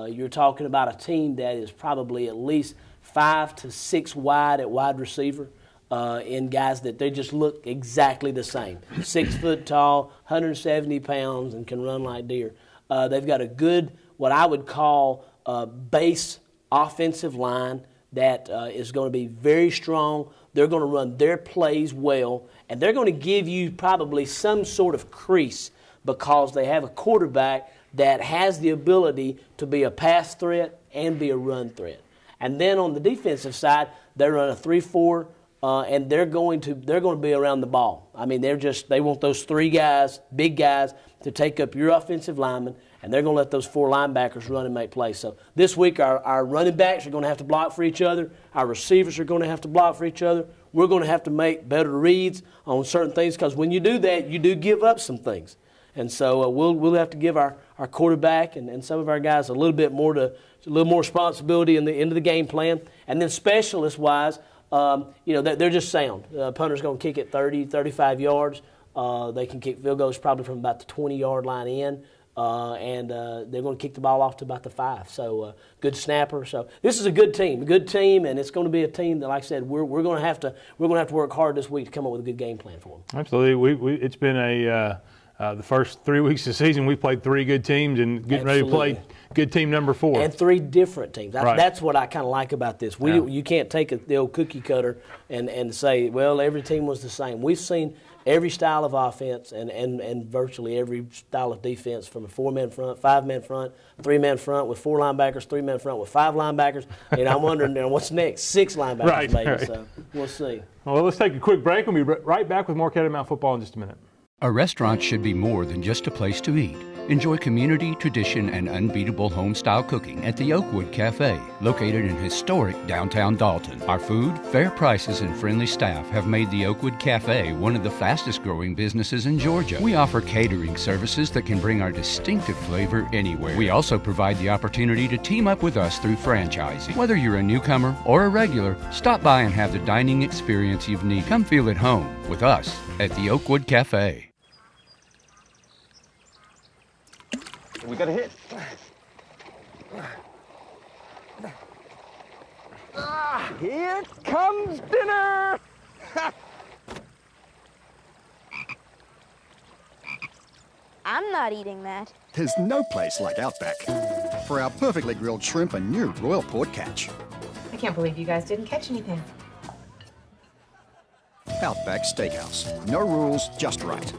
You're talking about a team that is probably at least 5 to 6 wide at wide receiver. In guys that they just look exactly the same. 6 foot tall, 170 pounds, and can run like deer. They've got a good, what I would call, base offensive line that is going to be very strong. They're going to run their plays well, and they're going to give you probably some sort of crease because they have a quarterback that has the ability to be a pass threat and be a run threat. And then on the defensive side, they run a 3-4. And they're going to be around the ball. I mean, they want those 3 guys, big guys, to take up your offensive linemen, and they're going to let those 4 linebackers run and make plays. So this week, our running backs are going to have to block for each other. Our receivers are going to have to block for each other. We're going to have to make better reads on certain things because when you do that, you do give up some things. And so we'll have to give our quarterback and some of our guys a little bit more responsibility in the end of the game plan. And then specialist-wise, they're just sound. Punter's going to kick it 30, 35 yards. They can kick field goals probably from about the 20-yard line in, and they're going to kick the ball off to about the 5. So good snapper. So this is a good team, and it's going to be a team that, like I said, we're going to have to work hard this week to come up with a good game plan for them. Absolutely. It's been the first 3 weeks of the season, we played 3 good teams and getting ready to play good team number 4. And 3 different teams. That's what I kind of like about this. You can't take the old cookie cutter and say, well, every team was the same. We've seen every style of offense and virtually every style of defense, from a 4-man front, 5-man front, 3-man front with 4 linebackers, 3-man front with 5 linebackers. And I'm wondering what's next, 6 linebackers maybe. Right. So we'll see. Well, let's take a quick break. We'll be right back with more Catamount football in just a minute. A restaurant should be more than just a place to eat. Enjoy community, tradition, and unbeatable home-style cooking at the Oakwood Cafe, located in historic downtown Dalton. Our food, fair prices, and friendly staff have made the Oakwood Cafe one of the fastest-growing businesses in Georgia. We offer catering services that can bring our distinctive flavor anywhere. We also provide the opportunity to team up with us through franchising. Whether you're a newcomer or a regular, stop by and have the dining experience you've needed. Come feel at home with us at the Oakwood Cafe. We got a hit. Here comes dinner! I'm not eating that. There's no place like Outback for our perfectly grilled shrimp and new royal port catch. I can't believe you guys didn't catch anything. Outback Steakhouse. No rules, just right.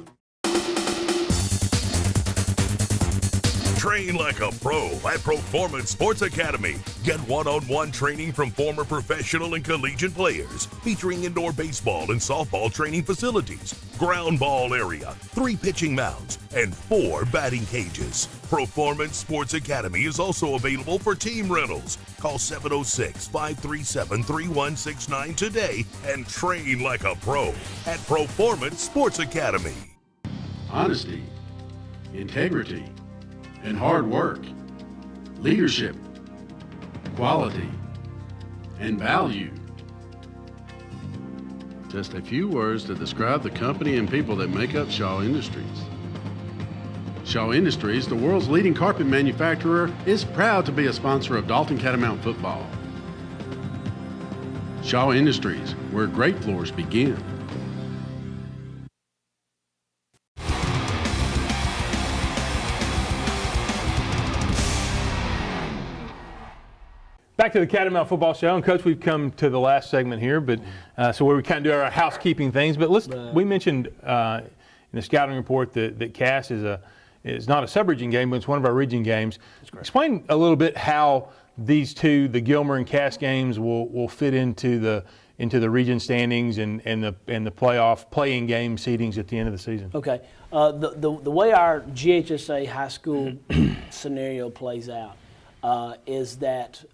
Train like a pro at Performance Sports Academy. Get one-on-one training from former professional and collegiate players, featuring indoor baseball and softball training facilities, ground ball area, 3 pitching mounds, and 4 batting cages. Performance Sports Academy is also available for team rentals. Call 706-537-3169 today and train like a pro at Performance Sports Academy. Honesty, integrity, and hard work, leadership, quality, and value. Just a few words to describe the company and people that make up Shaw Industries. Shaw Industries, the world's leading carpet manufacturer, is proud to be a sponsor of Dalton Catamount football. Shaw Industries, where great floors begin. Back to the Catamount Football Show, and Coach, we've come to the last segment here, but so where we kind of do our housekeeping things. But we mentioned in the scouting report that Cass is not a sub-region game, but it's one of our region games. Explain a little bit how these two, the Gilmer and Cass games, will fit into the region standings and the playoff playing game seedings at the end of the season. Okay, the way our GHSA high school scenario plays out. is that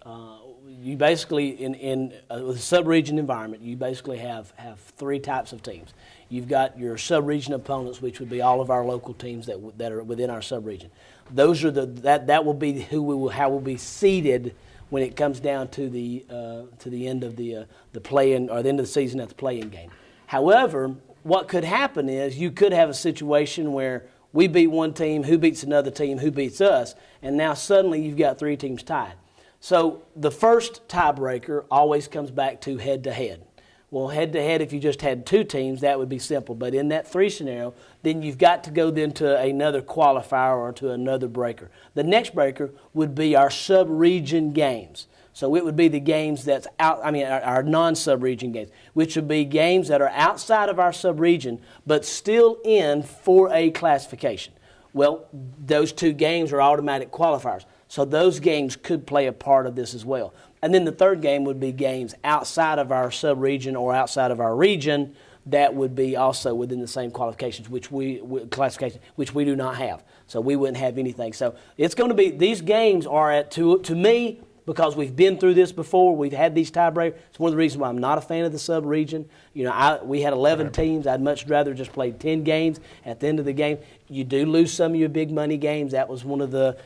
you basically, in a sub-region environment, you basically have 3 types of teams. You've got your sub-region opponents, which would be all of our local teams that are within our sub-region. Those are that will be how we'll be seeded when it comes down to the end of the play-in, or the end of the season at the play-in game. However, what could happen is you could have a situation where we beat one team, who beats another team, who beats us, and now suddenly you've got 3 teams tied. So the first tiebreaker always comes back to head-to-head. Well, head-to-head, if you just had 2 teams, that would be simple. But in that 3 scenario, then you've got to go then to another qualifier or to another breaker. The next breaker would be our sub-region games. So it would be the games that's our non-sub-region games, which would be games that are outside of our sub-region but still in 4A classification. Well, those 2 games are automatic qualifiers. So those games could play a part of this as well. And then the third game would be games outside of our sub-region or outside of our region that would be also within the same qualifications, which we do not have. So we wouldn't have anything. So it's going to be, these games are to me, because we've been through this before, we've had these tiebreakers. It's one of the reasons why I'm not a fan of the sub-region. You know, we had 11 teams. I'd much rather just play 10 games at the end of the game. You do lose some of your big money games. That was one of the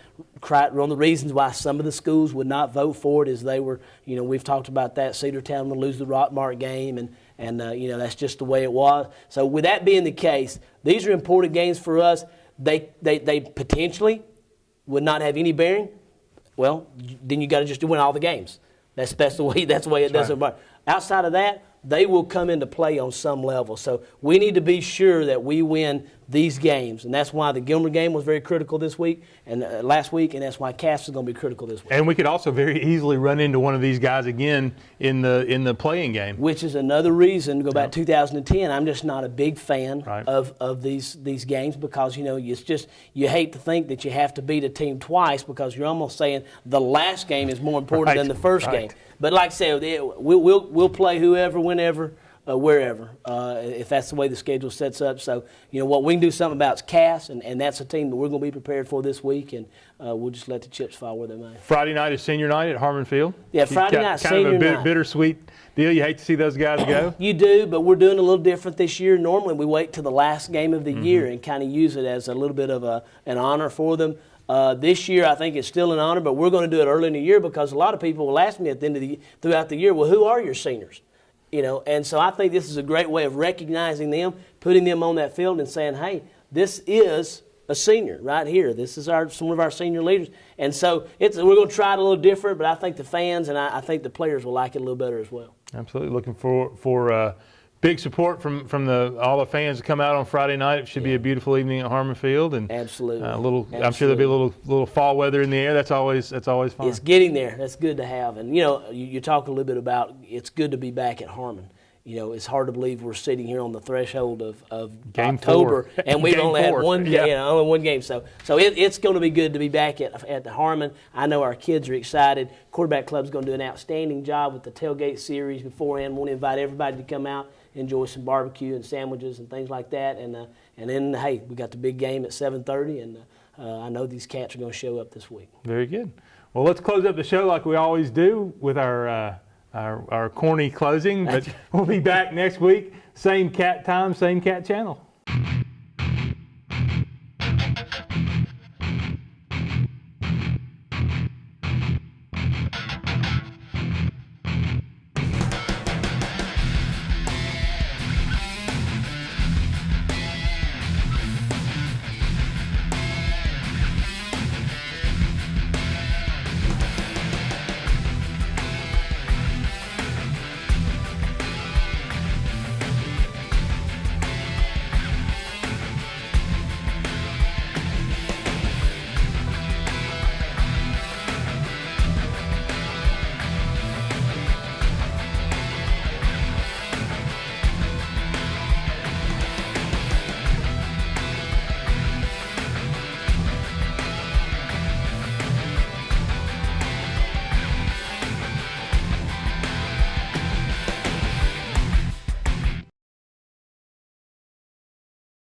reasons why some of the schools would not vote for it, is they were, you know, we've talked about that. Cedartown would lose the Rockmart game, and you know, that's just the way it was. So with that being the case, these are important games for us. They potentially would not have any bearing. Well, then you got to just win all the games. That's the way it doesn't work. Outside of that, they will come into play on some level. So we need to be sure that we win these games, and that's why the Gilmer game was very critical this week and last week, and that's why Cass is going to be critical this week. And we could also very easily run into one of these guys again in the playing game, which is another reason to go back to 2010. I'm just not a big fan of these games, because, you know, it's just, you hate to think that you have to beat a team twice, because you're almost saying the last game is more important than the first game. But like I said, we'll play whoever, whenever, wherever, if that's the way the schedule sets up. So, you know, what we can do something about is Cass, and that's a team that we're going to be prepared for this week, and we'll just let the chips fall where they may. Friday night is senior night at Harmon Field. Yeah, Friday night, senior night. Kind of a bittersweet deal. You hate to see those guys go. You do, but we're doing a little different this year. Normally we wait till the last game of the year and kind of use it as a little bit of an honor for them. This year, I think it's still an honor, but we're going to do it early in the year, because a lot of people will ask me at the end of throughout the year, well, who are your seniors? You know, and so I think this is a great way of recognizing them, putting them on that field, and saying, hey, this is a senior right here. This is some of our senior leaders, and so we're going to try it a little different. But I think the fans and I think the players will like it a little better as well. Absolutely, looking for big support from all the fans to come out on Friday night. It should be a beautiful evening at Harmon Field, and absolutely. I'm sure there'll be a little fall weather in the air. That's always fun. It's getting there. That's good to have. And you know, you talk a little bit about it's good to be back at Harmon. You know, it's hard to believe we're sitting here on the threshold of game October, 4. and we've only had only one game. So it's going to be good to be back at the Harmon. I know our kids are excited. Quarterback Club's going to do an outstanding job with the tailgate series beforehand. We want to invite everybody to come out, enjoy some barbecue and sandwiches and things like that. And then, hey, we got the big game at 7:30, and I know these cats are going to show up this week. Very good. Well, let's close up the show like we always do with our corny closing, but we'll be back next week. Same cat time, same cat channel.